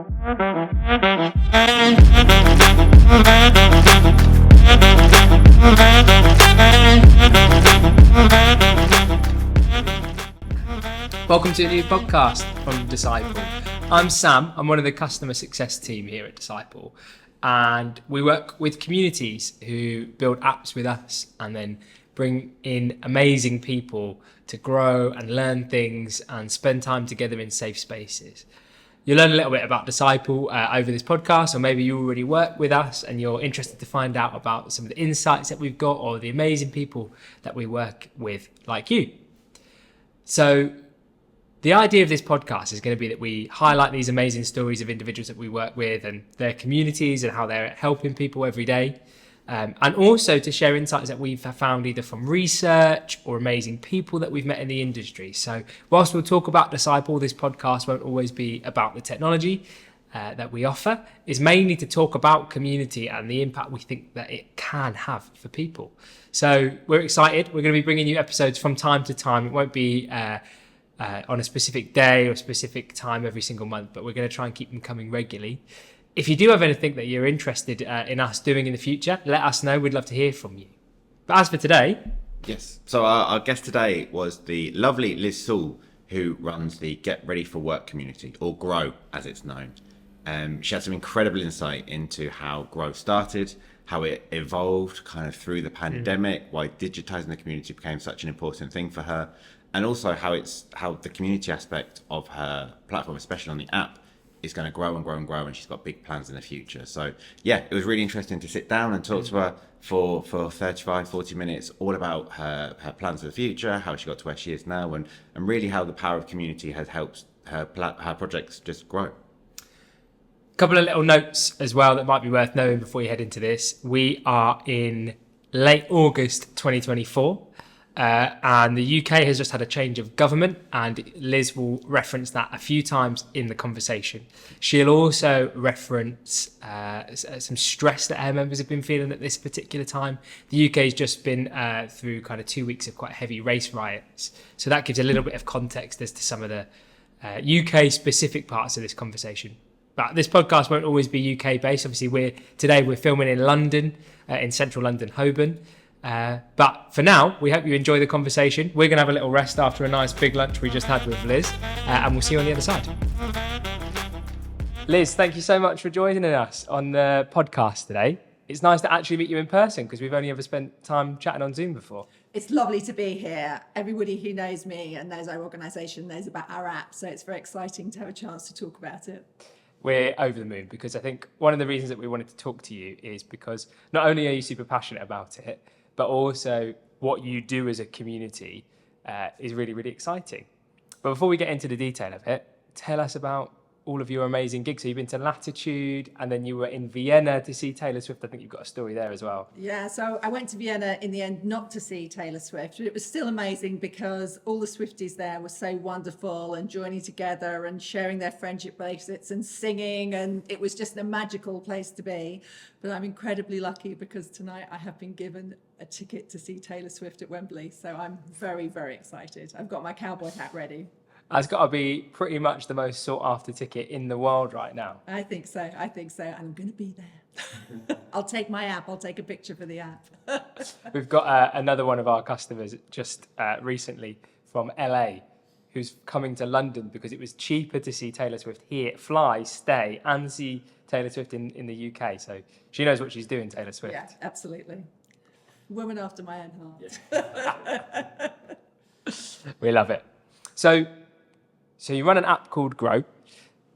Welcome to a new podcast from Disciple. I'm Sam. I'm one of the customer success team here at Disciple, and we work with communities who build apps with us and then bring in amazing people to grow and learn things and spend time together in safe spaces. You'll learn a little bit about Disciple over this podcast, or maybe you already work with us and you're interested to find out about some of the insights that we've got or the amazing people that we work with like you. So the idea of this podcast is going to be that we highlight these amazing stories of individuals that we work with and their communities and how they're helping people every day. And also to share insights that we've found either from research or amazing people that we've met in the industry. So whilst we'll talk about Disciple, this podcast won't always be about the technology that we offer. It's mainly to talk about community and the impact we think that it can have for people. So we're excited. We're going to be bringing you episodes from time to time. It won't be on a specific day or a specific time every single month, but we're going to try and keep them coming regularly. If you do have anything that you're interested in us doing in the future, let us know. We'd love to hear from you. But as for today... Yes, so our guest today was the lovely Liz Sewell, who runs the Get Ready for Work community, or GROW as it's known. She had some incredible insight into how GROW started, how it evolved kind of through the pandemic, why digitizing the community became such an important thing for her, and also how the community aspect of her platform, especially on the app, is going to grow and grow and grow, and she's got big plans in the future. So yeah, it was really interesting to sit down and talk to her for 35, 40 minutes, all about her plans for the future, how she got to where she is now, and really how the power of community has helped her projects just grow. A couple of little notes as well that might be worth knowing before you head into this. We are in late August 2024. And the UK has just had a change of government, and Liz will reference that a few times in the conversation. She'll also reference some stress that her members have been feeling at this particular time. The UK has just been through kind of 2 weeks of quite heavy race riots. So that gives a little bit of context as to some of the UK specific parts of this conversation. But this podcast won't always be UK based. Obviously, today we're filming in London, in central London, Holborn. But for now, we hope you enjoy the conversation. We're going to have a little rest after a nice big lunch we just had with Liz, and we'll see you on the other side. Liz, thank you so much for joining us on the podcast today. It's nice to actually meet you in person because we've only ever spent time chatting on Zoom before. It's lovely to be here. Everybody who knows me and knows our organisation knows about our app, so it's very exciting to have a chance to talk about it. We're over the moon because I think one of the reasons that we wanted to talk to you is because not only are you super passionate about it, but also what you do as a community is really, really exciting. But before we get into the detail of it, tell us about all of your amazing gigs. So you've been to Latitude, and then you were in Vienna to see Taylor Swift. I think you've got a story there as well. Yeah, so I went to Vienna in the end not to see Taylor Swift. It was still amazing because all the Swifties there were so wonderful and joining together and sharing their friendship bracelets and singing, and it was just a magical place to be. But I'm incredibly lucky because tonight I have been given a ticket to see Taylor Swift at Wembley. So I'm very, very excited. I've got my cowboy hat ready. That's got to be pretty much the most sought after ticket in the world right now. I think so. I'm going to be there. I'll take my app. I'll take a picture for the app. We've got another one of our customers just recently from LA who's coming to London because it was cheaper to see Taylor Swift here, fly, stay, and see Taylor Swift in the UK. So she knows what she's doing, Taylor Swift. Yeah, absolutely. Woman after my own heart. We love it. So you run an app called GROW.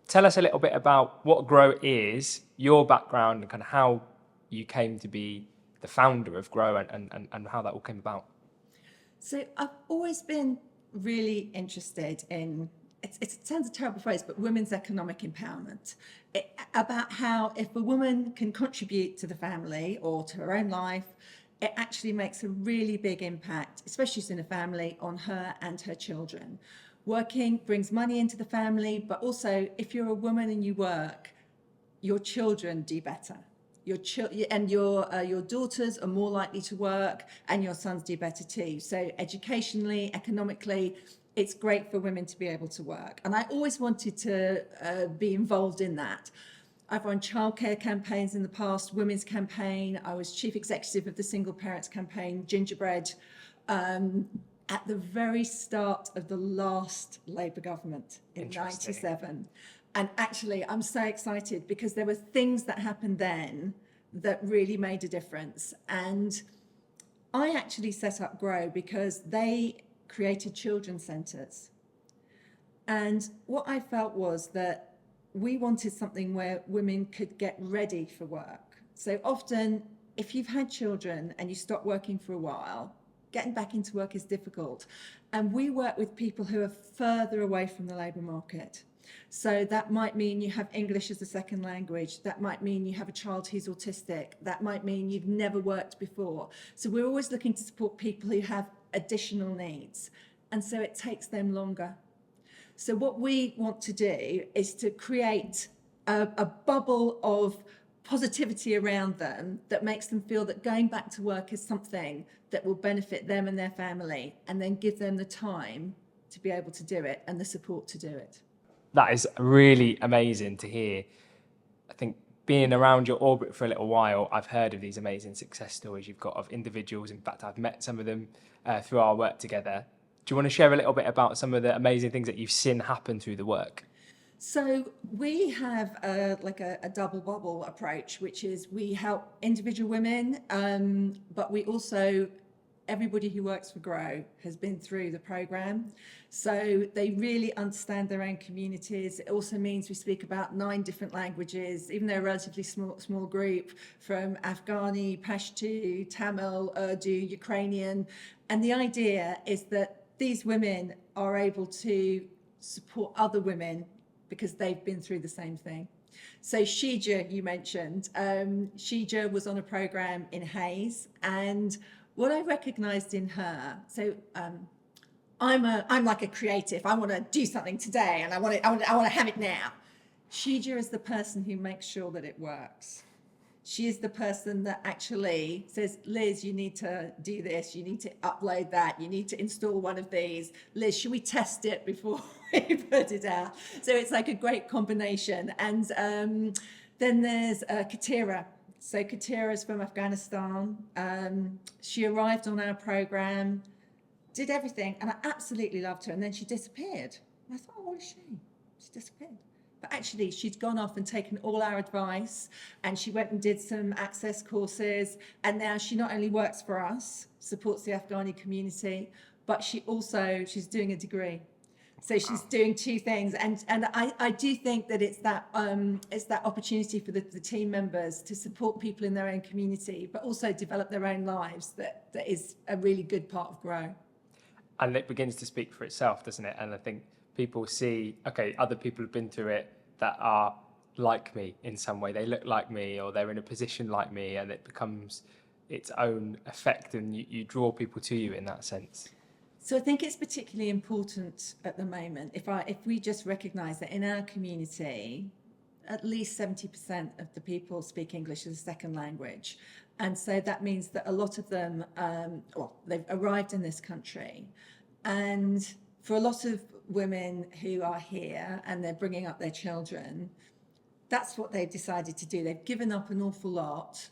Tell us a little bit about what GROW is, your background, and kind of how you came to be the founder of GROW and how that all came about. So I've always been really interested in, it sounds a terrible phrase, but women's economic empowerment. About how if a woman can contribute to the family or to her own life, it actually makes a really big impact, especially in a family, on her and her children. Working brings money into the family, but also if you're a woman and you work, your children do better. Your daughters are more likely to work, and your sons do better too. So educationally, economically, it's great for women to be able to work. And I always wanted to be involved in that. I've run childcare campaigns in the past, women's campaign. I was chief executive of the Single Parents Campaign, Gingerbread, at the very start of the last Labour government in '97. And actually, I'm so excited because there were things that happened then that really made a difference. And I actually set up Grow because they created children's centres. And what I felt was that we wanted something where women could get ready for work. So often, if you've had children and you stop working for a while, getting back into work is difficult. And we work with people who are further away from the labour market. So that might mean you have English as a second language. That might mean you have a child who's autistic. That might mean you've never worked before. So we're always looking to support people who have additional needs. And so it takes them longer. So what we want to do is to create a bubble of positivity around them that makes them feel that going back to work is something that will benefit them and their family, and then give them the time to be able to do it and the support to do it. That is really amazing to hear. I think being around your orbit for a little while, I've heard of these amazing success stories you've got of individuals. In fact, I've met some of them through our work together. Do you want to share a little bit about some of the amazing things that you've seen happen through the work? So we have a double bubble approach, which is we help individual women, but we also, everybody who works for Grow has been through the programme. So they really understand their own communities. It also means we speak about 9 different languages, even though a relatively small group, from Afghani, Pashto, Tamil, Urdu, Ukrainian. And the idea is that these women are able to support other women because they've been through the same thing. So Shija, you mentioned, Shija was on a programme in Hayes, and what I recognised in her, so I'm like a creative. I want to do something today, and I want to have it now. Shija is the person who makes sure that it works. She is the person that actually says, Liz, you need to do this. You need to upload that. You need to install one of these. Liz, should we test it before we put it out? So it's like a great combination. And then there's Katira. So Katira is from Afghanistan. She arrived on our programme, did everything, and I absolutely loved her. And then she disappeared. And I thought, oh, what a shame. She disappeared. But actually, she'd gone off and taken all our advice, and she went and did some access courses. And now she not only works for us, supports the Afghani community, but she's doing a degree. So she's doing 2 things. And I do think that it's that opportunity for the team members to support people in their own community, but also develop their own lives that is a really good part of Grow. And it begins to speak for itself, doesn't it? And I think people see, okay, other people have been through it that are like me in some way. They look like me, or they're in a position like me, and it becomes its own effect, and you draw people to you in that sense. So I think it's particularly important at the moment, if we just recognise that in our community, at least 70% of the people speak English as a second language. And so that means that a lot of them, they've arrived in this country, and for a lot of women who are here and they're bringing up their children, that's what they've decided to do. They've given up an awful lot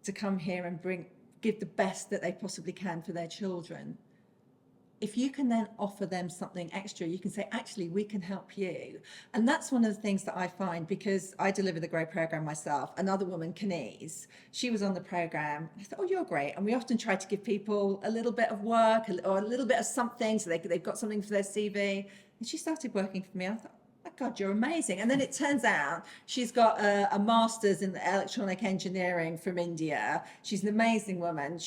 to come here and give the best that they possibly can for their children. If you can then offer them something extra, you can say, actually, we can help you. And that's one of the things that I find, because I deliver the Grow programme myself. Another woman, Kenise, she was on the programme. I thought, oh, you're great. And we often try to give people a little bit of work or a little bit of something so they've got something for their CV. And she started working for me. I thought, oh, God, you're amazing. And then it turns out she's got a master's in electronic engineering from India. She's an amazing woman.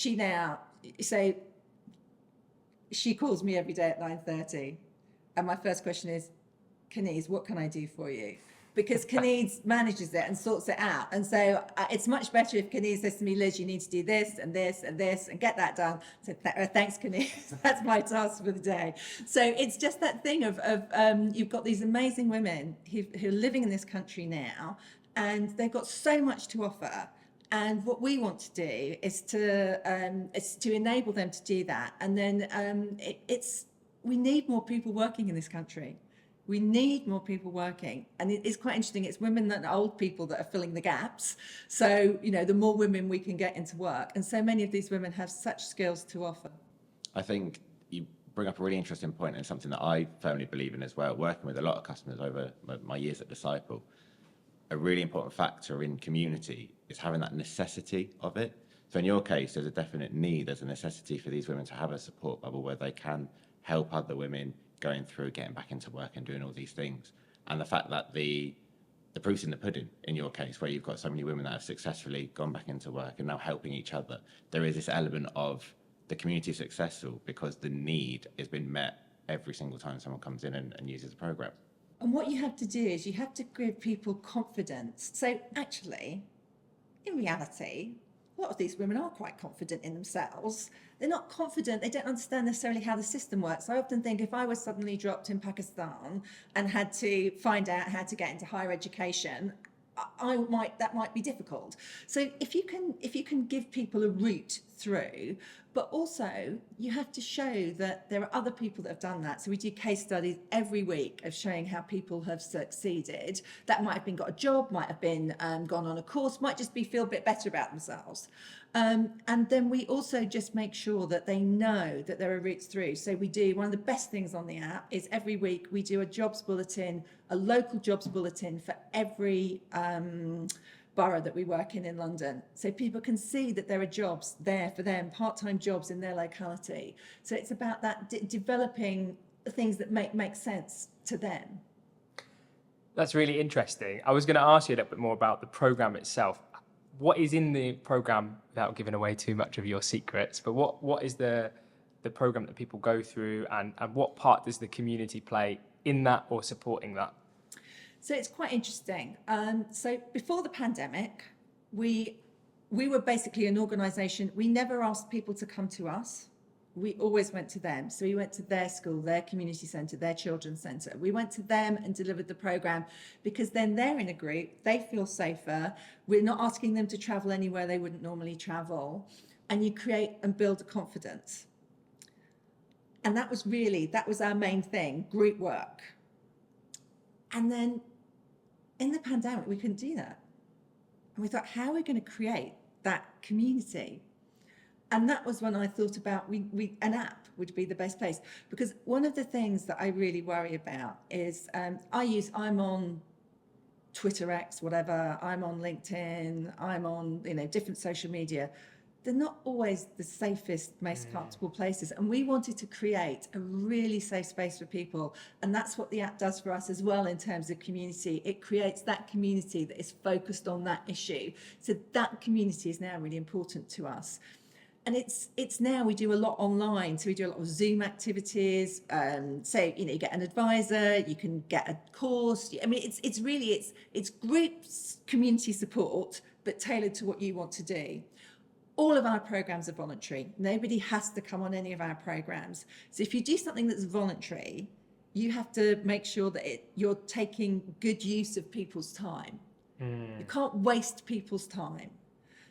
She calls me every day at 9:30, and my first question is, Kenise, what can I do for you? Because Kenise manages it and sorts it out. And so it's much better if Kenise says to me, Liz, you need to do this and this and this and get that done. So thanks, Kenise. That's my task for the day. So it's just that thing of you've got these amazing women who are living in this country now, and they've got so much to offer. And what we want to do is to enable them to do that. And then we need more people working in this country. We need more people working. And it's quite interesting. It's women and old people that are filling the gaps. So, the more women we can get into work. And so many of these women have such skills to offer. I think you bring up a really interesting point, and something that I firmly believe in as well, working with a lot of customers over my years at Disciple. A really important factor in community is having that necessity of it. So in your case, there's a definite need, there's a necessity for these women to have a support bubble where they can help other women going through, getting back into work and doing all these things. And the fact that the proof's in the pudding in your case, where you've got so many women that have successfully gone back into work and now helping each other, there is this element of the community is successful because the need has been met every single time someone comes in and uses the program. And what you have to do is you have to give people confidence. So actually, in reality, a lot of these women are quite confident in themselves. They're not confident, they don't understand necessarily how the system works. I often think if I was suddenly dropped in Pakistan and had to find out how to get into higher education, that might be difficult. So if you can give people a route through, but also you have to show that there are other people that have done that. So we do case studies every week of showing how people have succeeded. That might have been got a job, might have been gone on a course, might just be feel a bit better about themselves. And then we also just make sure that they know that there are routes through. So we do, one of the best things on the app is every week we do a jobs bulletin, a local jobs bulletin for every borough that we work in London. So people can see that there are jobs there for them, part-time jobs in their locality. So it's about that developing things that make sense to them. That's really interesting. I was going to ask you a little bit more about the program itself. What is in the program, without giving away too much of your secrets, but what is the program that people go through, and what part does the community play in that or supporting that? So it's quite interesting. So before the pandemic, we were basically an organisation. We never asked people to come to us. We always went to them. So we went to their school, their community centre, their children's centre. We went to them and delivered the programme because then they're in a group, they feel safer. We're not asking them to travel anywhere they wouldn't normally travel. And you create and build a confidence. And that was our main thing, group work. And then in the pandemic, we couldn't do that. And we thought, how are we going to create that community? And that was when I thought about an app would be the best place. Because one of the things that I really worry about is I'm on Twitter X, whatever, I'm on LinkedIn, I'm on different social media. They're not always the safest, most comfortable places. And we wanted to create a really safe space for people. And that's what the app does for us as well in terms of community. It creates that community that is focused on that issue. So that community is now really important to us. And it's now we do a lot online. So we do a lot of Zoom activities. So, you get an advisor, you can get a course. I mean, it's groups, community support, but tailored to what you want to do. All of our programs are voluntary. Nobody has to come on any of our programs. So if you do something that's voluntary, you have to make sure that you're taking good use of people's time. You can't waste people's time.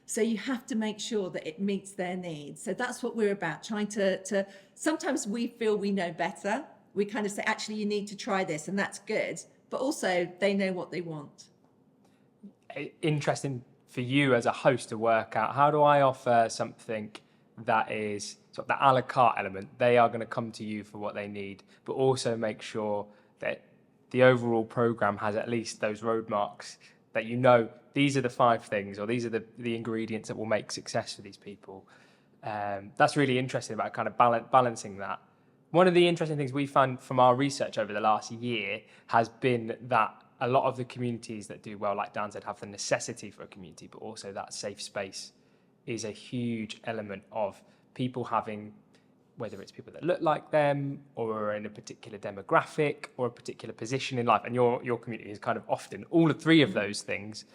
So you have to make sure that it meets their needs. So that's what we're about, trying to sometimes we feel we know better. We kind of say, actually, you need to try this, and that's good. But also, they know what they want. Interesting for you as a host to work out, how do I offer something that is sort of the a la carte element? They are going to come to you for what they need, but also make sure that the overall program has at least those road marks that these are the 5 things, or these are the ingredients that will make success for these people. That's really interesting about kind of balancing that. One of the interesting things we found from our research over the last year has been that a lot of the communities that do well, like Dan said, have the necessity for a community, but also that safe space is a huge element of people having, whether it's people that look like them or are in a particular demographic or a particular position in life. And your community is kind of often all 3 of those things,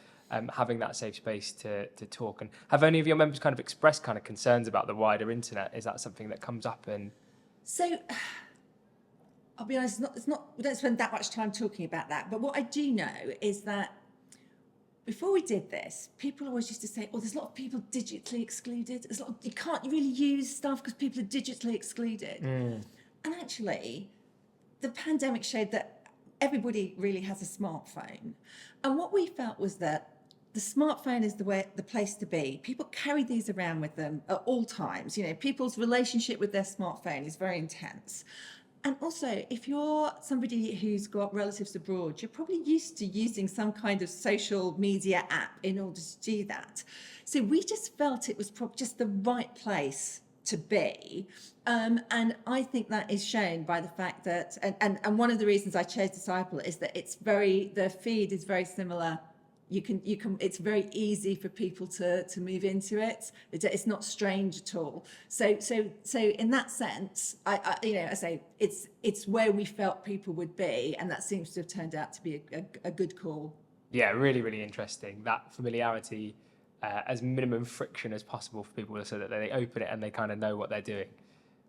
having that safe space to talk. And have any of your members kind of expressed kind of concerns about the wider internet? Is that something that comes up? And so I'll be honest, it's not, we don't spend that much time talking about that. But what I do know is that before we did this, people always used to say, oh, there's a lot of people digitally excluded. You can't really use stuff because people are digitally excluded. And actually, the pandemic showed that everybody really has a smartphone. And what we felt was that the smartphone is the place to be. People carry these around with them at all times. You know, people's relationship with their smartphone is very intense. And also, if you're somebody who's got relatives abroad, you're probably used to using some kind of social media app in order to do that. So we just felt it was just the right place to be. And I think that is shown by the fact that, and one of the reasons I chose Disciple is that the feed is very similar. It's very easy for people to move into it. It's not strange at all. So in that sense, I say it's where we felt people would be, and that seems to have turned out to be a good call. Yeah, really, really interesting. That familiarity, as minimum friction as possible for people so that they open it and they kind of know what they're doing.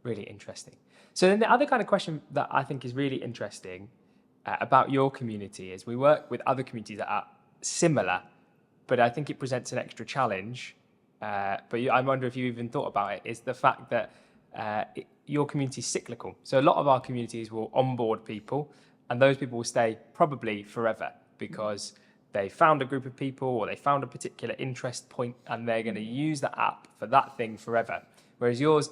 Really interesting. So then the other kind of question that I think is really interesting about your community is we work with other communities that are similar, but I think it presents an extra challenge. But I wonder if you even thought about it, is the fact that your community is cyclical. So a lot of our communities will onboard people, and those people will stay probably forever because they found a group of people or they found a particular interest point and they're going to use the app for that thing forever. Whereas yours,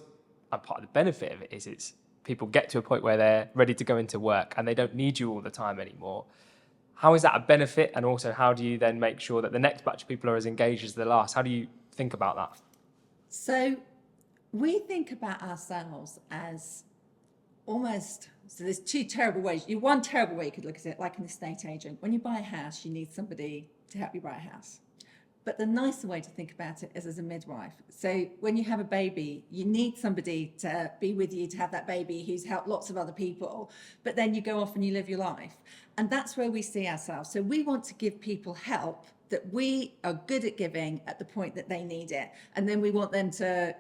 and part of the benefit of it is it's people get to a point where they're ready to go into work and they don't need you all the time anymore. How is that a benefit? And also, how do you then make sure that the next batch of people are as engaged as the last? How do you think about that? So we think about ourselves as almost, so there's two terrible ways. One terrible way you could look at it, like an estate agent. When you buy a house, you need somebody to help you buy a house. But the nicer way to think about it is as a midwife. So when you have a baby, you need somebody to be with you to have that baby who's helped lots of other people, but then you go off and you live your life. And that's where we see ourselves. So we want to give people help that we are good at giving at the point that they need it. And then we want them to,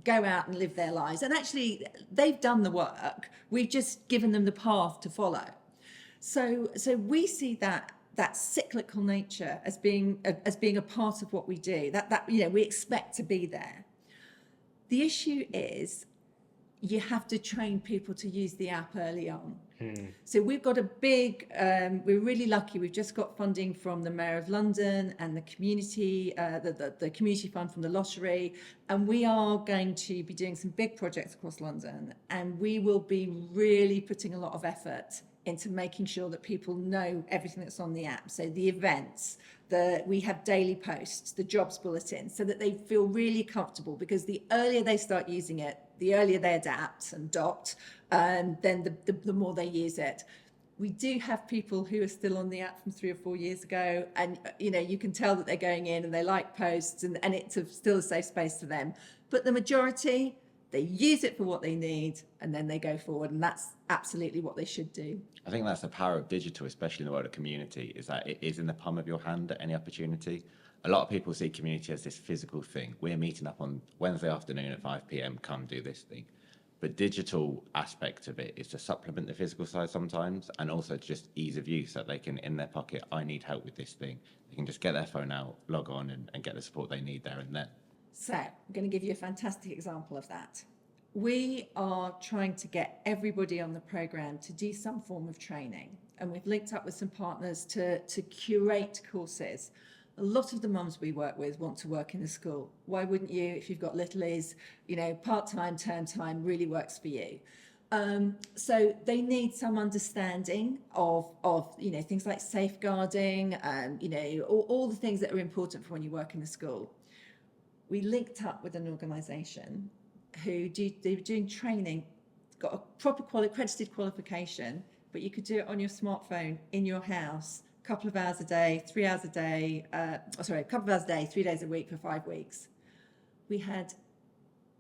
go out and live their lives. And actually, they've done the work. We've just given them the path to follow. So we see that cyclical nature as being a part of what we do, that we expect to be there. The issue is you have to train people to use the app early on. So we've got a big, we're really lucky, we've just got funding from the Mayor of London and the community, the community fund from the lottery, and we are going to be doing some big projects across London, and we will be really putting a lot of effort into making sure that people know everything that's on the app. So the events, we have daily posts, the jobs bulletin, so that they feel really comfortable, because the earlier they start using it, the earlier they adapt and adopt, and then the more they use it. We do have people who are still on the app from 3 or 4 years ago, and you can tell that they're going in and they like posts, and it's still a safe space for them. But the majority, they use it for what they need, and then they go forward, and that's absolutely what they should do. I think that's the power of digital, especially in the world of community, is that it is in the palm of your hand at any opportunity. A lot of people see community as this physical thing. We're meeting up on Wednesday afternoon at 5 p.m, come do this thing. But digital aspect of it is to supplement the physical side sometimes, and also just ease of use, that they can, in their pocket, I need help with this thing. They can just get their phone out, log on, and get the support they need there and then. So I'm going to give you a fantastic example of that. We are trying to get everybody on the programme to do some form of training, and we've linked up with some partners to curate courses. A lot of the mums we work with want to work in the school. Why wouldn't you? If you've got littlies, part-time, term time really works for you. So they need some understanding of things like safeguarding, all the things that are important for when you work in the school. We linked up with an organisation who they were doing training, got a proper accredited qualification, but you could do it on your smartphone in your house, a couple of hours a day, 3 hours a day, a couple of hours a day, 3 days a week for 5 weeks. We had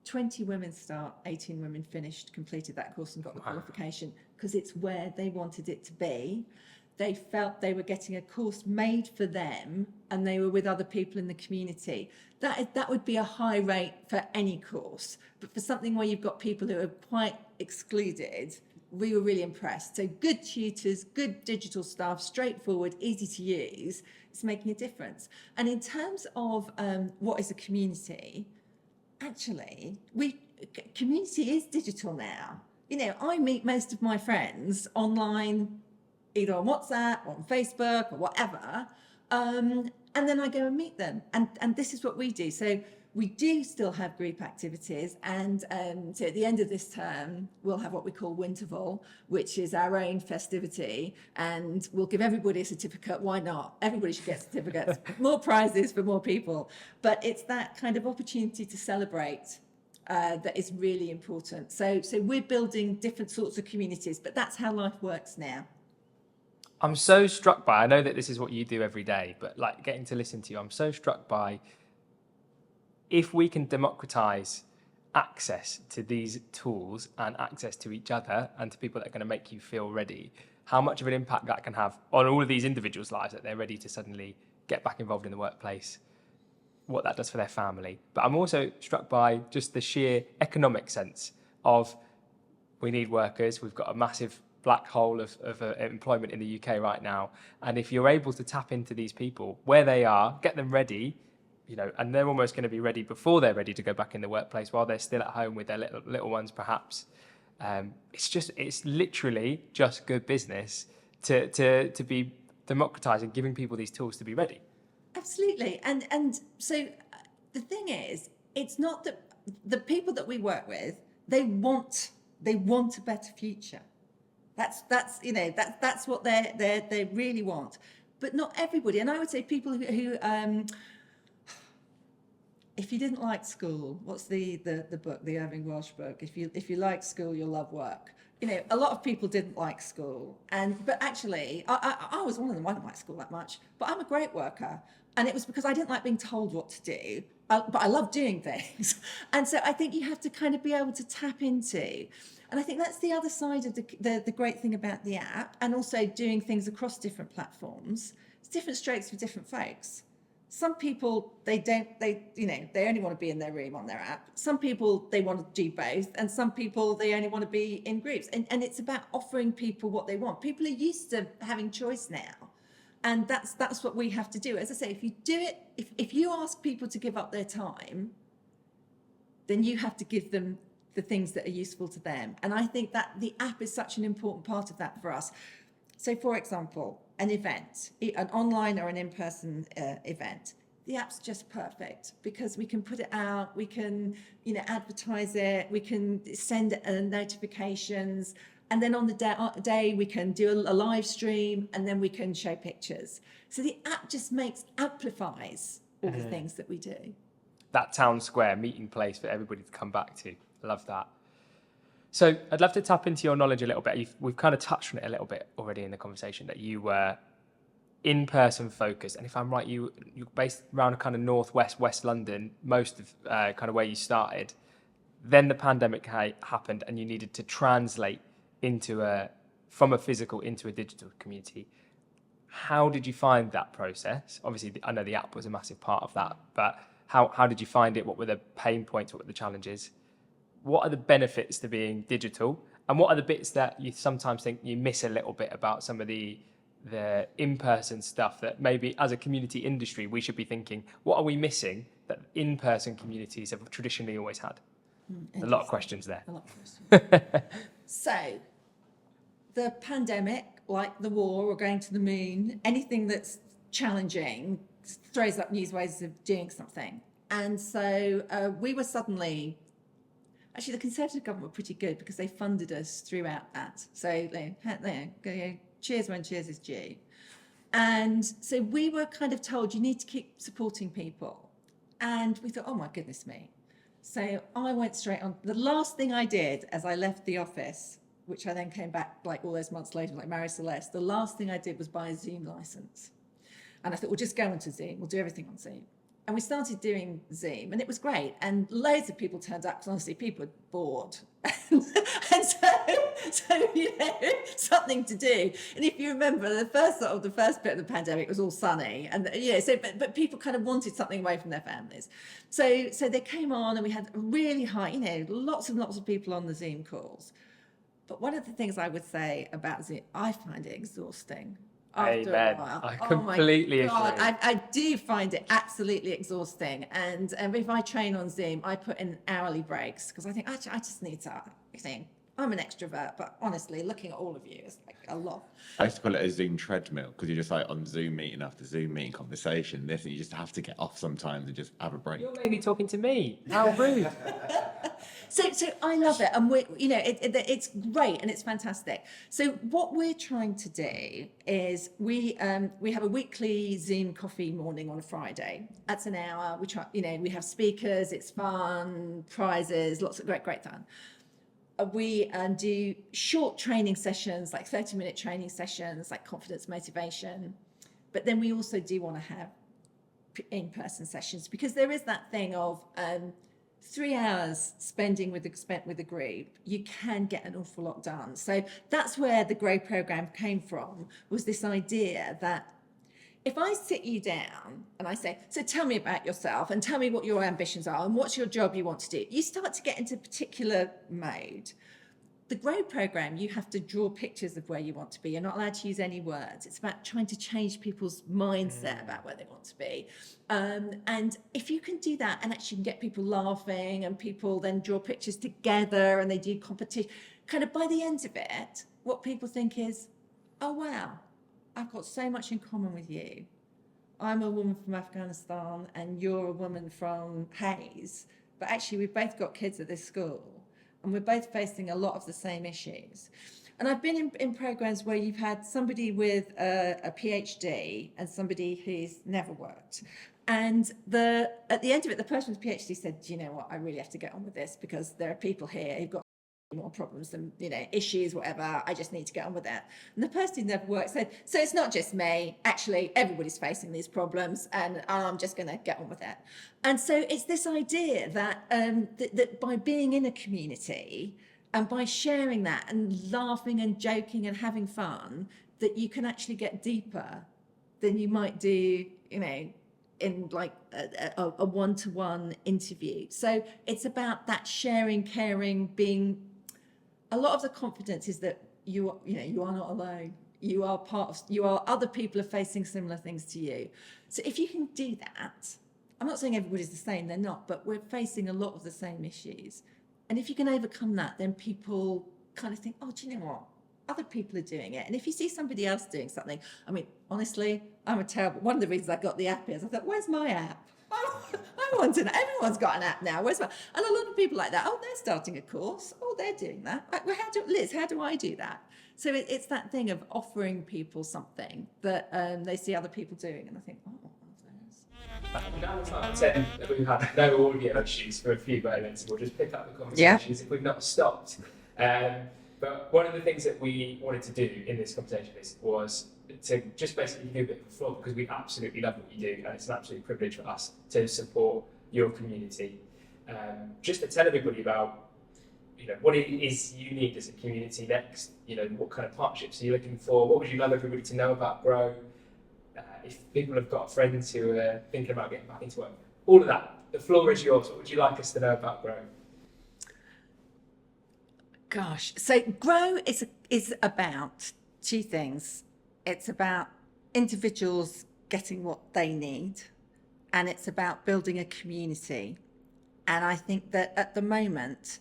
20 women start, 18 women finished, completed that course and got the qualification, because it's where they wanted it to be. They felt they were getting a course made for them, and they were with other people in the community. That would be a high rate for any course, but for something where you've got people who are quite excluded, we were really impressed. So good tutors, good digital staff, straightforward, easy to use, it's making a difference. And in terms of what is a community, actually, community is digital now. I meet most of my friends online, either on WhatsApp or on Facebook or whatever. And then I go and meet them. And this is what we do. So we do still have group activities. And so at the end of this term, we'll have what we call Winterval, which is our own festivity. And we'll give everybody a certificate. Why not? Everybody should get certificates. More prizes for more people. But it's that kind of opportunity to celebrate that is really important. So we're building different sorts of communities, but that's how life works now. I'm so struck by, I know that this is what you do every day, but like getting to listen to you, I'm so struck by if we can democratize access to these tools and access to each other and to people that are going to make you feel ready, how much of an impact that can have on all of these individuals' lives, that they're ready to suddenly get back involved in the workplace, what that does for their family. But I'm also struck by just the sheer economic sense of we need workers. We've got a massive black hole of employment in the UK right now. And if you're able to tap into these people where they are, get them ready, and they're almost going to be ready before they're ready to go back in the workplace while they're still at home with their little ones, perhaps. It's literally just good business to be democratizing, giving people these tools to be ready. Absolutely. And so the thing is, it's not that the people that we work with, they want a better future. That's what they really want. But not everybody. And I would say people who if you didn't like school, what's the book, the Irving Welsh book? If you like school, you'll love work. A lot of people didn't like school, but actually, I was one of them. I didn't like school that much, but I'm a great worker, and it was because I didn't like being told what to do, but I love doing things, and so I think you have to kind of be able to tap into, and I think that's the other side of the great thing about the app, and also doing things across different platforms. It's different strokes for different folks. Some people, they only want to be in their room on their app. Some people, they want to do both. And some people, they only want to be in groups. And it's about offering people what they want. People are used to having choice now. And that's what we have to do. As I say, if you do it, if you ask people to give up their time, then you have to give them the things that are useful to them. And I think that the app is such an important part of that for us. So, for example, an event, an online or an in-person event, the app's just perfect because we can put it out, we can, advertise it, we can send notifications, and then on the day we can do a live stream, and then we can show pictures. So the app just amplifies all the things that we do. That town square meeting place for everybody to come back to. I love that. So I'd love to tap into your knowledge a little bit. We've kind of touched on it a little bit already in the conversation, that you were in-person focused. And if I'm right, you're based around kind of northwest, West London, most of kind of where you started. Then the pandemic happened and you needed to translate from a physical into a digital community. How did you find that process? Obviously, I know the app was a massive part of that, but how did you find it? What were the pain points? What were the challenges? What are the benefits to being digital? And what are the bits that you sometimes think you miss a little bit about some of the in-person stuff that maybe as a community industry, we should be thinking, what are we missing that in-person communities have traditionally always had? A lot of questions there. A lot of questions. So, the pandemic, like the war or going to the moon, anything that's challenging throws up new ways of doing something. And so we were suddenly... Actually, the Conservative government were pretty good because they funded us throughout that. So cheers when cheers is due. And so we were kind of told, you need to keep supporting people. And we thought, oh my goodness me. So I went straight on. The last thing I did as I left the office, which I then came back like all those months later, like Mary Celeste, the last thing I did was buy a Zoom license. And I thought, we'll just go onto Zoom. We'll do everything on Zoom. And we started doing Zoom, and it was great. And loads of people turned up because honestly, people were bored, and so something to do. And if you remember, the first bit of the pandemic was all sunny, and but people kind of wanted something away from their families. So they came on, and we had really high, lots and lots of people on the Zoom calls. But one of the things I would say about Zoom, I find it exhausting. After a while. I completely agree. I do find it absolutely exhausting. And if I train on Zoom, I put in hourly breaks because I think I just need to I'm an extrovert, but honestly, looking at all of you is like a lot. I used to call it a Zoom treadmill because you're just like on Zoom meeting after Zoom meeting conversation. This, and you just have to get off sometimes and just have a break. You're mainly talking to me. How rude. So I love it, and it's great and it's fantastic. So what we're trying to do is we have a weekly Zoom coffee morning on a Friday. That's an hour. We have speakers. It's fun, prizes, lots of great fun. We do short training sessions, like 30-minute training sessions, like confidence, motivation. But then we also do want to have in-person sessions, because there is that thing of 3 hours spent with a group, you can get an awful lot done. So that's where the Grow program came from, was this idea that if I sit you down and I say, so tell me about yourself and tell me what your ambitions are and what's your job you want to do, you start to get into a particular mode. The Grow program, you have to draw pictures of where you want to be. You're not allowed to use any words. It's about trying to change people's mindset about where they want to be. And if you can do that and actually get people laughing, and people then draw pictures together and they do competition, kind of by the end of it, what people think is, oh, wow, I've got so much in common with you. I'm a woman from Afghanistan and you're a woman from Hayes, but actually we've both got kids at this school and we're both facing a lot of the same issues. And I've been in programs where you've had somebody with a PhD and somebody who's never worked. And at the end of it, the person with the PhD said, do you know what, I really have to get on with this, because there are people here who've got more problems than, issues, whatever, I just need to get on with it. And the person who never worked said, so it's not just me, actually everybody's facing these problems and I'm just going to get on with it. And so it's this idea that that by being in a community and by sharing that and laughing and joking and having fun, that you can actually get deeper than you might do, in like a one-to-one interview. So it's about that sharing, caring, being. A lot of the confidence is that you are not alone. You are other people are facing similar things to you. So if you can do that, I'm not saying everybody's the same, they're not, but we're facing a lot of the same issues. And if you can overcome that, then people kind of think, oh, do you know what? Other people are doing it. And if you see somebody else doing something, I mean, honestly, one of the reasons I got the app is I thought, where's my app? I want to know. Everyone's got an app now. Where's my? And a lot of people like that. Oh, they're starting a course. Oh, they're doing that. Well, Liz, how do I do that? So it's that thing of offering people something that they see other people doing, and I think, oh, Now it's like 10 that we've had no audio issues for a few moments. We'll just pick up the conversations if we've not stopped. But one of the things that we wanted to do in this conversation was to just basically give a bit of a floor, because we absolutely love what you do, and it's an absolute privilege for us to support your community. Just to tell everybody about, what it is you need as a community next. What kind of partnerships are you looking for? What would you love everybody to know about Grow? If people have got friends who are thinking about getting back into work, all of that. The floor is yours. What would you like us to know about Grow? Gosh, so Grow is about two things. It's about individuals getting what they need, and it's about building a community. And I think that at the moment,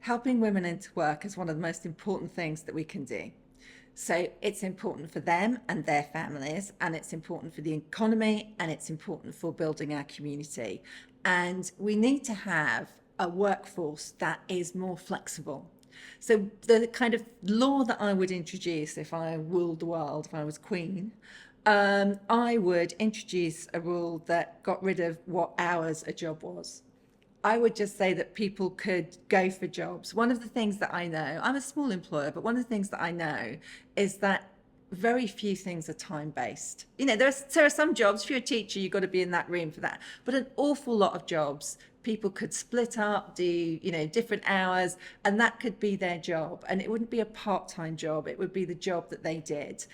helping women into work is one of the most important things that we can do. So it's important for them and their families, and it's important for the economy, and it's important for building our community. And we need to have a workforce that is more flexible. So the kind of law that I would introduce if I ruled the world, if I was queen, I would introduce a rule that got rid of what hours a job was. I would just say that people could go for jobs. One of the things that I know, I'm a small employer, but one of the things that I know is that very few things are time-based. There are some jobs, if you're a teacher, you've got to be in that room for that. But an awful lot of jobs, people could split up, do, different hours, and that could be their job. And it wouldn't be a part-time job, it would be the job that they did.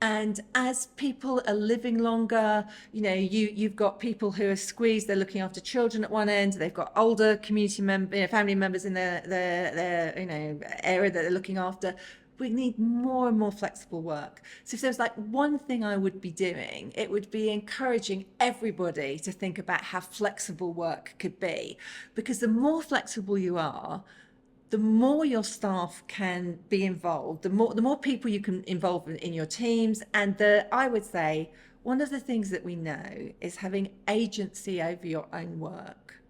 And as people are living longer, you've got people who are squeezed, they're looking after children at one end, they've got older community members, family members in their area that they're looking after. We need more and more flexible work. So if there's one thing I would be doing, it would be encouraging everybody to think about how flexible work could be. Because the more flexible you are, the more your staff can be involved, the more people you can involve in your teams. And I would say one of the things that we know is having agency over your own work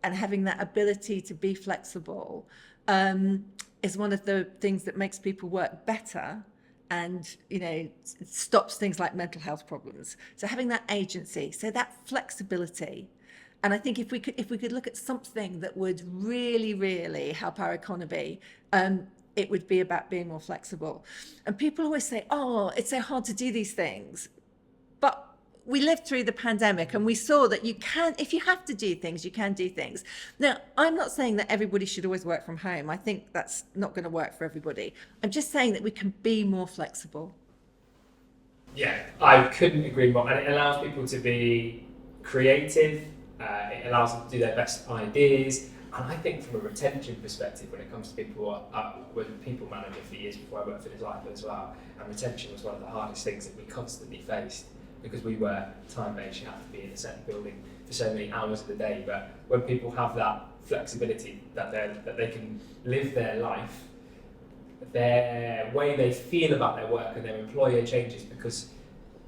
and having that ability to be flexible is one of the things that makes people work better and, you know, stops things like mental health problems. So having that agency, so that flexibility. And I think if we could look at something that would really help our economy, it would be about being more flexible. And people always say, oh, it's so hard to do these things. But we lived through the pandemic and we saw that you can, if you have to do things, you can do things. Now, I'm not saying that everybody should always work from home. I think that's not going to work for everybody. I'm just saying that we can be more flexible. Yeah, I couldn't agree more. And it allows people to be creative. It allows them to do their best ideas. And I think from a retention perspective, when it comes to people, I was a people manager for years before I worked for Disciple as well. And retention was one of the hardest things that we constantly faced because we were time-based. You have to be in a certain building for so many hours of the day. But when people have that flexibility, that they can live their life, their way they feel about their work and their employer changes because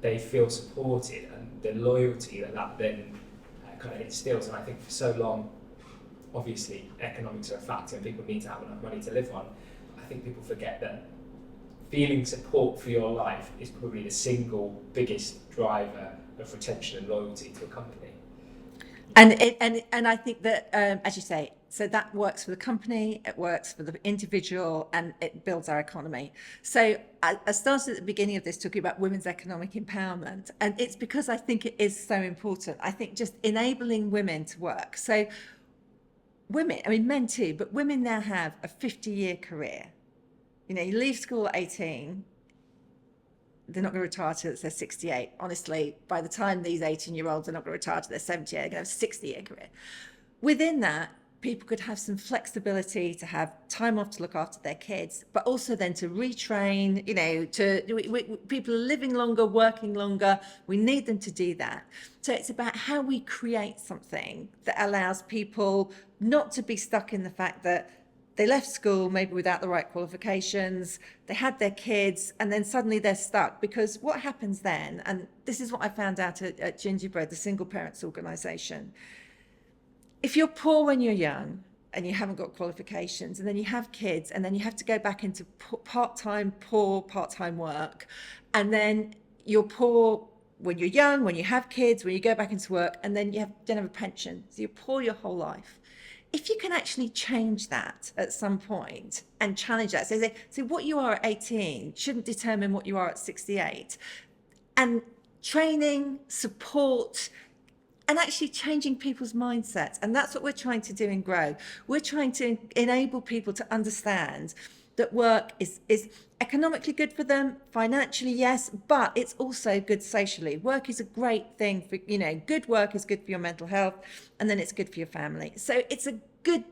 they feel supported, and the loyalty that then kind of instills. And I think for so long, obviously economics are a factor and people need to have enough money to live on. I think people forget that feeling support for your life is probably the single biggest driver of retention and loyalty to a company. And I think that, as you say, so that works for the company, it works for the individual, and it builds our economy. So I started at the beginning of this talking about women's economic empowerment, and it's because I think it is so important. I think just enabling women to work. So women, I mean men too, but women now have a 50-year career. You know, you leave school at 18, they're not going to retire till they're 68. Honestly, by the time these 18-year-olds are not going to retire till they're 78, they're going to have a 60-year career. Within that, people could have some flexibility to have time off to look after their kids, but also then to retrain, you know, people are living longer, working longer. We need them to do that. So it's about how we create something that allows people not to be stuck in the fact that they left school maybe without the right qualifications, they had their kids, and then suddenly they're stuck. Because what happens then, and this is what I found out at Gingerbread, the single parents organisation, if you're poor when you're young and you haven't got qualifications, and then you have kids, and then you have to go back into part-time work, and then you're poor when you're young, when you have kids, when you go back into work, and then you don't have a pension, so you're poor your whole life. If you can actually change that at some point and challenge that, so what you are at 18 shouldn't determine what you are at 68, and training, support, and actually changing people's mindsets. And that's what we're trying to do in Grow. We're trying to enable people to understand that work is economically good for them, financially, yes, but it's also good socially. Work is a great thing for, you know, good work is good for your mental health, and then it's good for your family. So it's a good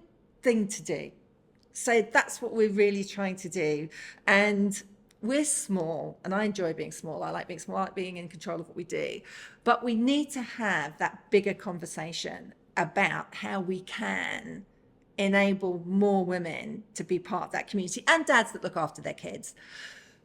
thing to do. So that's what we're really trying to do. And we're small, and I enjoy being small. I like being small, I like being in control of what we do. But we need to have that bigger conversation about how we can enable more women to be part of that community, and dads that look after their kids.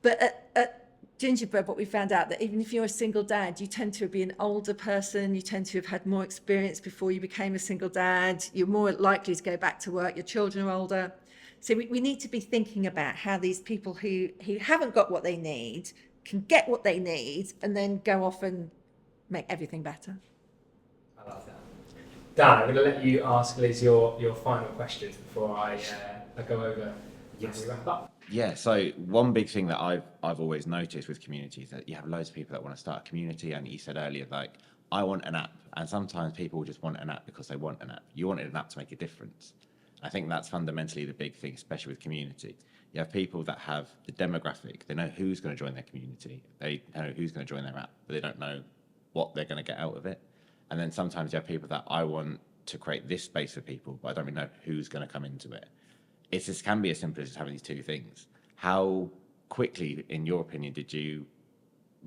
But at Gingerbread, what we found out that even if you're a single dad, you tend to be an older person, you tend to have had more experience before you became a single dad, you're more likely to go back to work, your children are older. So we need to be thinking about how these people who haven't got what they need can get what they need and then go off and make everything better. I love that. Dan, I'm going to let you ask Liz your final questions before I go over and we wrap up. Yeah, so one big thing that I've always noticed with communities is that you have loads of people that want to start a community, and you said earlier, like, I want an app, and sometimes people just want an app because they want an app. You wanted an app to make a difference. I think that's fundamentally the big thing, especially with community. You have people that have the demographic, they know who's going to join their community, they know who's going to join their app, but they don't know what they're going to get out of it. And then sometimes you have people that I want to create this space for people, but I don't really know who's going to come into it. It can be as simple as just having these two things. How quickly, in your opinion, did you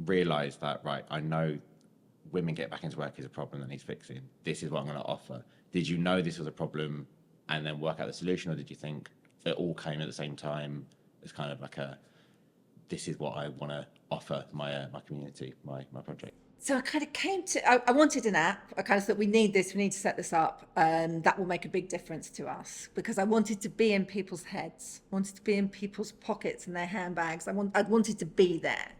realise that, right, I know women get back into work is a problem that needs fixing. This is what I'm going to offer. Did you know this was a problem and then work out the solution, or did you think it all came at the same time. It's kind of like this is what I want to offer my community, my project. So I kind of came to, I wanted an app. I kind of thought we need to set this up. That will make a big difference to us, because I wanted to be in people's heads, wanted to be in people's pockets and their handbags. I wanted to be there.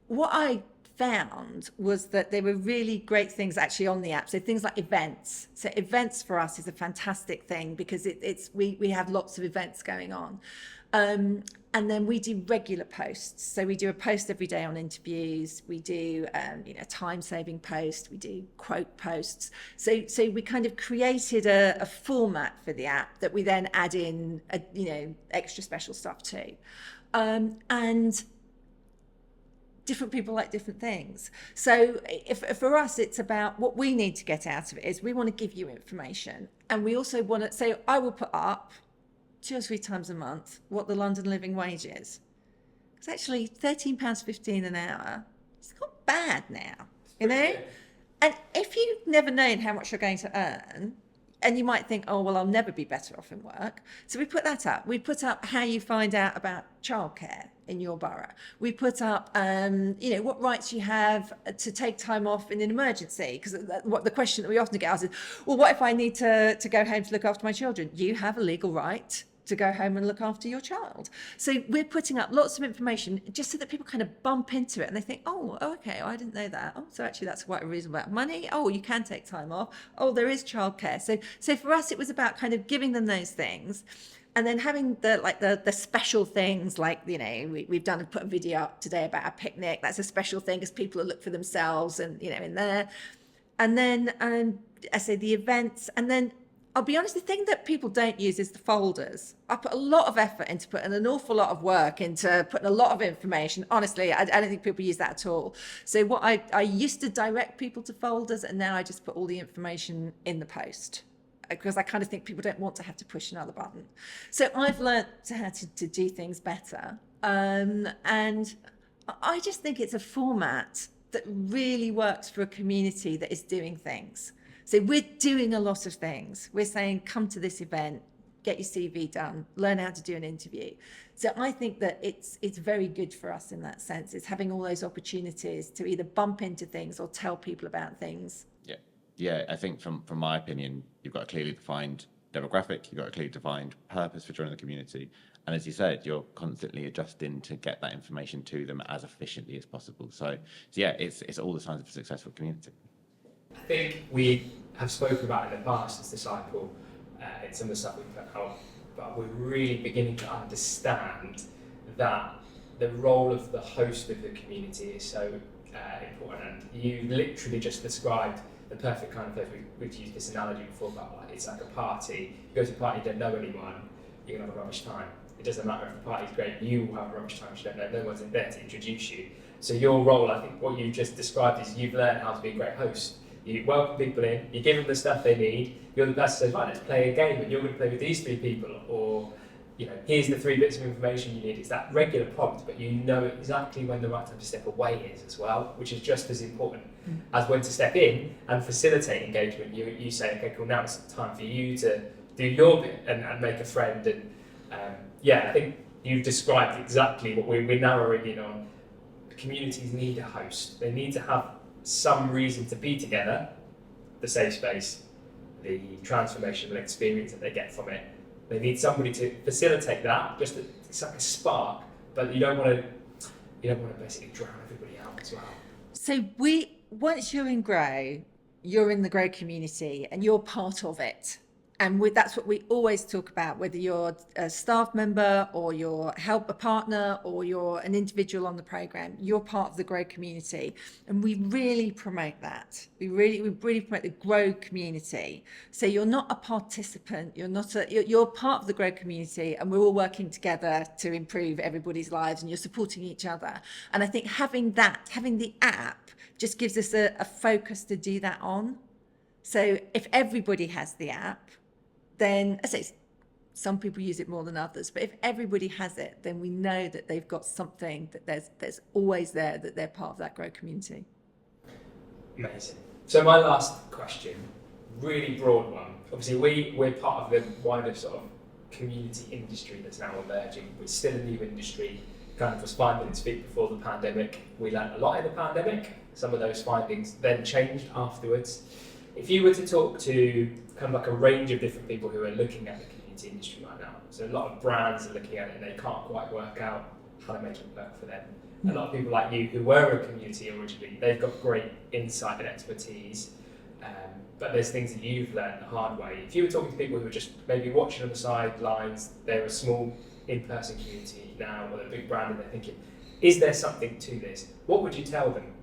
What I found was that there were really great things actually on the app. So things like events. So events for us is a fantastic thing, because we have lots of events going on. And then we do regular posts. So we do a post every day on interviews. We do, time-saving post. We do quote posts. So we kind of created a format for the app that we then add in, extra special stuff to. And different people like different things. So if for us, it's about what we need to get out of it is we want to give you information. And we also want to say, I will put up 2 or 3 times a month what the London living wage is. It's actually £13.15 an hour. It's not bad now, you know? And if you've never known how much you're going to earn, and you might think, oh, well, I'll never be better off in work. So we put that up. We put up how you find out about childcare in your borough. We put up, what rights you have to take time off in an emergency. Because what the question that we often get asked is, well, what if I need to go home to look after my children? You have a legal right to go home and look after your child. So we're putting up lots of information just so that people kind of bump into it and they think, oh, okay, I didn't know that. Oh, so actually that's quite a reason about money. Oh, you can take time off. Oh, there is childcare. So for us, it was about kind of giving them those things. And then having the special things like, we've put a video up today about a picnic. That's a special thing because people will look for themselves and, in there. And then I say the events. And then I'll be honest, the thing that people don't use is the folders. I put a lot of effort into putting an awful lot of work into putting a lot of information. Honestly, I don't think people use that at all. So what I used to direct people to folders, and now I just put all the information in the post, because I kind of think people don't want to have to push another button. So I've learned how to do things better. And I just think it's a format that really works for a community that is doing things. So we're doing a lot of things. We're saying, come to this event, get your CV done, learn how to do an interview. So I think that it's very good for us in that sense. It's having all those opportunities to either bump into things or tell people about things. Yeah. I think from my opinion, you've got a clearly defined demographic, you've got a clearly defined purpose for joining the community. And as you said, you're constantly adjusting to get that information to them as efficiently as possible. So yeah, it's all the signs of a successful community. I think we have spoken about in the past as Disciple in some of the stuff we've put out, but we're really beginning to understand that the role of the host of the community is so important. And you literally just described the perfect kind of place. We've used this analogy before about it's like a party. You go to a party, you don't know anyone, you're going to have a rubbish time. It doesn't matter if the party's great, you will have a rubbish time if you don't know. No one's in there to introduce you. So your role, I think what you just described is you've learned how to be a great host. You welcome people in, you give them the stuff they need, you're the best that says, right, let's play a game, and you're going to play with these 3 people, or, here's the 3 bits of information you need. It's that regular prompt, but you know exactly when the right time to step away is as well, which is just as important as when to step in and facilitate engagement. You say, okay, cool, now it's time for you to do your bit and make a friend. And I think you've described exactly what we're narrowing in on. Communities need a host. They need to have some reason to be together, the safe space, the transformational experience that they get from it. They need somebody to facilitate that. It's like a spark, but you don't want to basically drown everybody out as well. So once you're in Grow, you're in the Grow community and you're part of it. And that's what we always talk about, whether you're a staff member or you're a partner or you're an individual on the programme, you're part of the Grow community. And we really promote that. We really promote the Grow community. So you're not a participant, you're part of the Grow community, and we're all working together to improve everybody's lives, and you're supporting each other. And I think having the app just gives us a focus to do that on. So if everybody has the app, then I say some people use it more than others, but if everybody has it, then we know that they've got something that there's always there, that they're part of that Grow community. Amazing. So my last question really broad one. Obviously, we're part of the wider sort of community industry that's now emerging. It's still a new industry, kind of was finding its feet before the pandemic. We learned a lot in the pandemic. Some of those findings then changed afterwards. If you were to talk to kind of like a range of different people who are looking at the community industry right now, so a lot of brands are looking at it and they can't quite work out how to make it work for them. A lot of people like you who were a community originally, they've got great insight and expertise, but there's things that you've learned the hard way. If you were talking to people who are just maybe watching on the sidelines, they're a small in-person community now, or they're a big brand and they're thinking, is there something to this? What would you tell them?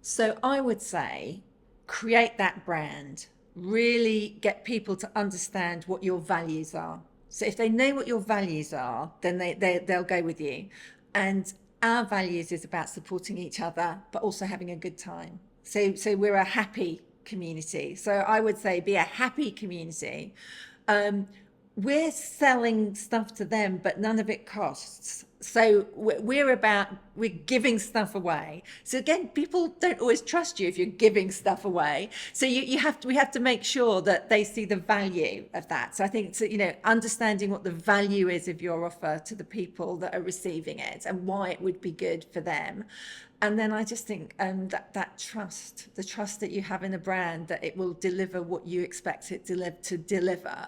So I would say, create that brand, really get people to understand what your values are. So if they know what your values are, then they'll go with you. And our values is about supporting each other, but also having a good time. So we're a happy community. So I would say be a happy community. We're selling stuff to them, but none of it costs. So we're giving stuff away. So again, people don't always trust you if you're giving stuff away. So we have to make sure that they see the value of that. So I think understanding what the value is of your offer to the people that are receiving it and why it would be good for them. And then I just think that trust, the trust that you have in a brand, that it will deliver what you expect it to deliver.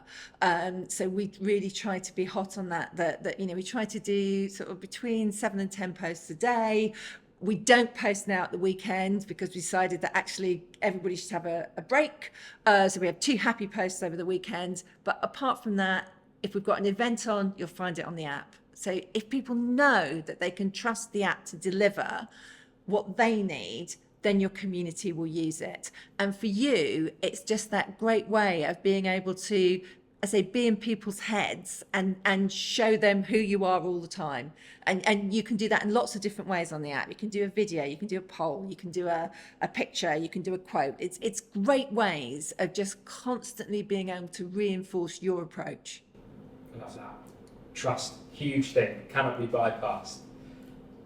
So we really try to be hot on that we try to do sort of between 7 and 10 posts a day. We don't post now at the weekend because we decided that actually everybody should have a break. So we have 2 happy posts over the weekend. But apart from that, if we've got an event on, you'll find it on the app. So if people know that they can trust the app to deliver what they need, then your community will use it. And for you, it's just that great way of being able to, be in people's heads and show them who you are all the time. And you can do that in lots of different ways on the app. You can do a video, you can do a poll, you can do a picture, you can do a quote. It's great ways of just constantly being able to reinforce your approach. I love that. Trust, huge thing, cannot be bypassed.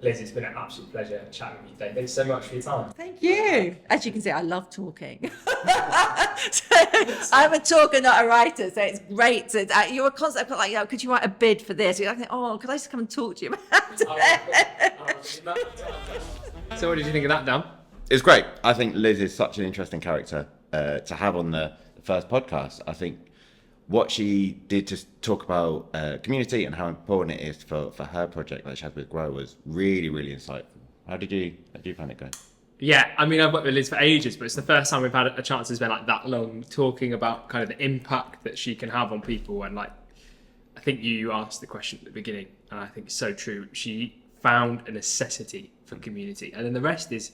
Liz, it's been an absolute pleasure chatting with you today. Thanks so much for your time. Thank you. As you can see, I love talking. So, I'm a talker, not a writer, so it's great. So you're a concept like, could you write a bid for this? You're like, could I just come and talk to you about it? So what did you think of that, Dan? It's great. I think Liz is such an interesting character to have on the first podcast. I think what she did to talk about community and how important it is for her project that she has with Grow was really, really insightful. How did you find it going? Yeah, I mean, I've worked with Liz for ages, but it's the first time we've had a chance to spend like that long talking about kind of the impact that she can have on people. And like, I think you asked the question at the beginning, and I think it's so true. She found a necessity for community, and then the rest is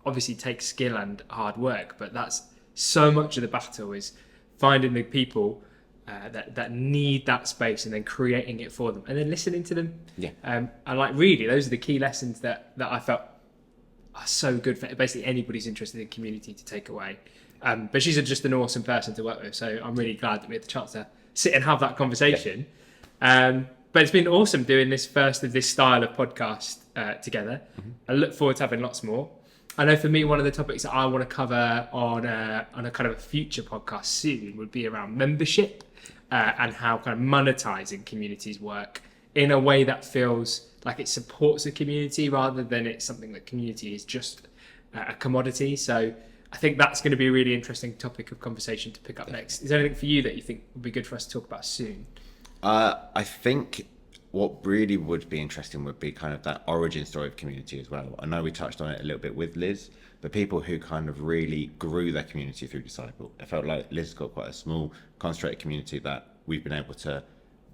obviously takes skill and hard work, but that's so much of the battle is finding the people that need that space and then creating it for them and then listening to them. Yeah. And like really, those are the key lessons that I felt are so good for basically anybody's interested in community to take away. But she's just an awesome person to work with. So I'm really glad that we had the chance to sit and have that conversation. Yeah. But it's been awesome doing this first of this style of podcast together. Mm-hmm. I look forward to having lots more. I know for me, one of the topics that I want to cover on a kind of a future podcast soon would be around membership and how kind of monetizing communities work in a way that feels like it supports a community rather than it's something that community is just a commodity. So I think that's going to be a really interesting topic of conversation to pick up next. Is there anything for you that you think would be good for us to talk about soon? I think what really would be interesting would be kind of that origin story of community as well. I know we touched on it a little bit with Liz, but people who kind of really grew their community through Disciple. It felt like Liz got quite a small, concentrated community that we've been able to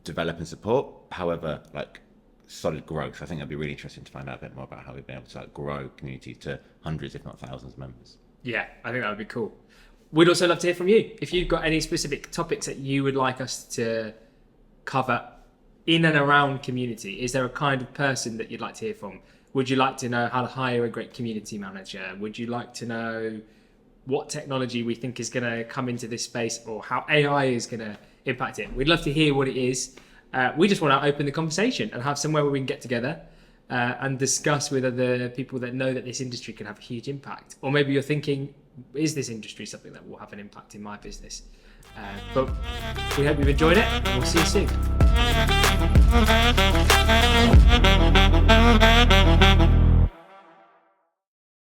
develop and support. However, like solid growth. I think it'd be really interesting to find out a bit more about how we've been able to grow community to hundreds, if not thousands of members. Yeah, I think that would be cool. We'd also love to hear from you. If you've got any specific topics that you would like us to cover in and around community, is there a kind of person that you'd like to hear from? Would you like to know how to hire a great community manager? Would you like to know what technology we think is going to come into this space or how AI is going to impact it? We'd love to hear what it is. We just want to open the conversation and have somewhere where we can get together and discuss with other people that know that this industry can have a huge impact. Or maybe you're thinking is this industry something that will have an impact in my business? But we hope you've enjoyed it, and we'll see you soon.